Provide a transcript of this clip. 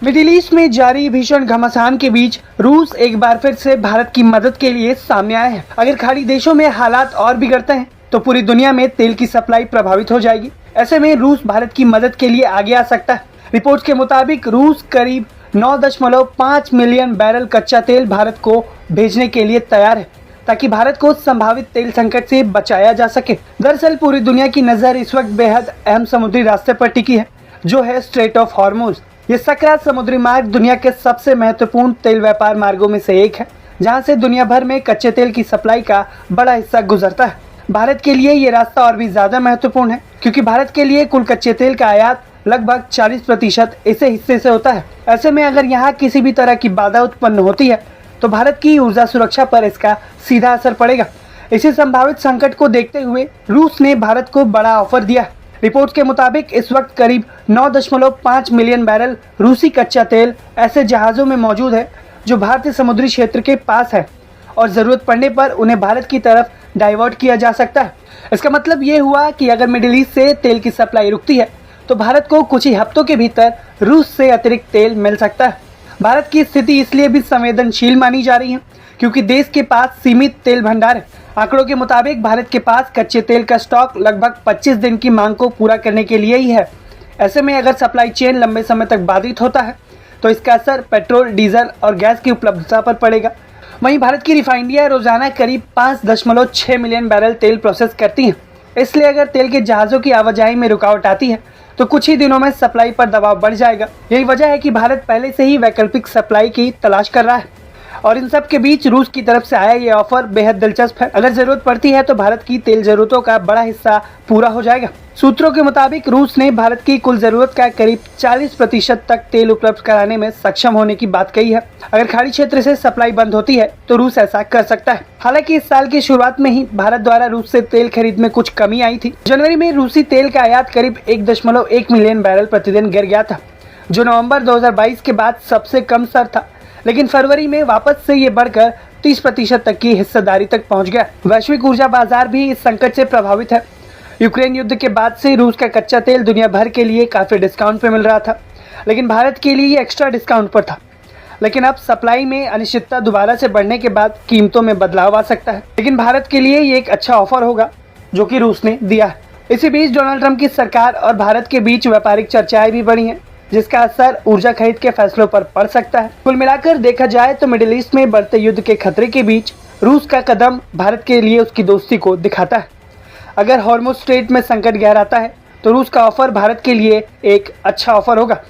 Middle east में जारी भीषण घमासान के बीच रूस एक बार फिर से भारत की मदद के लिए सामने आया है। अगर खाड़ी देशों में हालात और बिगड़ते हैं तो पूरी दुनिया में तेल की सप्लाई प्रभावित हो जाएगी। ऐसे में रूस भारत की मदद के लिए आगे आ सकता है। रिपोर्ट के मुताबिक रूस करीब 9.5 मिलियन बैरल कच्चा तेल भारत को भेजने के लिए तैयार है, ताकि भारत को संभावित तेल संकट से बचाया जा सके। दरअसल पूरी दुनिया की नज़र इस वक्त बेहद अहम समुद्री रास्ते पर टिकी है, जो है स्ट्रेट ऑफ हॉर्मुज। ये सकरा समुद्री मार्ग दुनिया के सबसे महत्वपूर्ण तेल व्यापार मार्गों में से एक है, जहां से दुनिया भर में कच्चे तेल की सप्लाई का बड़ा हिस्सा गुजरता है। भारत के लिए ये रास्ता और भी ज़्यादा महत्वपूर्ण है, क्योंकि भारत के लिए कुल कच्चे तेल का आयात लगभग 40% इसे हिस्से से होता है। ऐसे में अगर यहाँ किसी भी तरह की बाधा उत्पन्न होती है तो भारत की ऊर्जा सुरक्षा पर इसका सीधा असर पड़ेगा। इसी संभावित संकट को देखते हुए रूस ने भारत को बड़ा ऑफर दिया। रिपोर्ट के मुताबिक इस वक्त करीब 9.5 मिलियन बैरल रूसी कच्चा तेल ऐसे जहाज़ों में मौजूद है जो भारतीय समुद्री क्षेत्र के पास है, और ज़रूरत पड़ने पर उन्हें भारत की तरफ डाइवर्ट किया जा सकता है। इसका मतलब ये हुआ कि अगर मिडिल ईस्ट से तेल की सप्लाई रुकती है तो भारत को कुछ ही हफ्तों के भीतर रूस से अतिरिक्त तेल मिल सकता है। भारत की स्थिति इसलिए भी संवेदनशील मानी जा रही है क्योंकि देश के पास सीमित तेल भंडार है। आंकड़ों के मुताबिक भारत के पास कच्चे तेल का स्टॉक लगभग 25 दिन की मांग को पूरा करने के लिए ही है। ऐसे में अगर सप्लाई चेन लंबे समय तक बाधित होता है तो इसका असर पेट्रोल, डीजल और गैस की उपलब्धता पर पड़ेगा। वहीं भारत की रिफाइनरियां रोजाना करीब 5.6 मिलियन बैरल तेल प्रोसेस करती हैं। इसलिए अगर तेल के जहाज़ों की आवाजाही में रुकावट आती है तो कुछ ही दिनों में सप्लाई पर दबाव बढ़ जाएगा। यही वजह है कि भारत पहले से ही वैकल्पिक सप्लाई की तलाश कर रहा है, और इन सब के बीच रूस की तरफ से आया ये ऑफर बेहद दिलचस्प है। अगर जरूरत पड़ती है तो भारत की तेल जरूरतों का बड़ा हिस्सा पूरा हो जाएगा। सूत्रों के मुताबिक रूस ने भारत की कुल जरूरत का करीब 40% तक तेल उपलब्ध कराने में सक्षम होने की बात कही है। अगर खाड़ी क्षेत्र से सप्लाई बंद होती है तो रूस ऐसा कर सकता है। हालांकि इस साल की शुरुआत में ही भारत द्वारा रूस से तेल खरीद में कुछ कमी आई थी। जनवरी में रूसी तेल का आयात करीब 1.1 मिलियन बैरल प्रतिदिन गिर गया था, जो नवंबर 2022 के बाद सबसे कम स्तर था। लेकिन फरवरी में वापस से ये बढ़कर 30% तक की हिस्सेदारी तक पहुंच गया। वैश्विक ऊर्जा बाजार भी इस संकट से प्रभावित है। यूक्रेन युद्ध के बाद से रूस का कच्चा तेल दुनिया भर के लिए काफ़ी डिस्काउंट पे मिल रहा था, लेकिन भारत के लिए ये एक्स्ट्रा डिस्काउंट पर था। लेकिन अब सप्लाई में अनिश्चितता दोबारा से बढ़ने के बाद कीमतों में बदलाव आ सकता है। लेकिन भारत के लिए ये एक अच्छा ऑफर होगा जो कि रूस ने दिया है। इसी बीच डोनाल्ड ट्रंप की सरकार और भारत के बीच व्यापारिक चर्चाएं भी बढ़ी हैं, जिसका असर ऊर्जा खरीद के फैसलों पर पड़ सकता है। कुल मिलाकर देखा जाए तो मिडिल ईस्ट में बढ़ते युद्ध के खतरे के बीच रूस का कदम भारत के लिए उसकी दोस्ती को दिखाता है। अगर हॉर्मुज स्ट्रेट में संकट गहराता है तो रूस का ऑफर भारत के लिए एक अच्छा ऑफर होगा।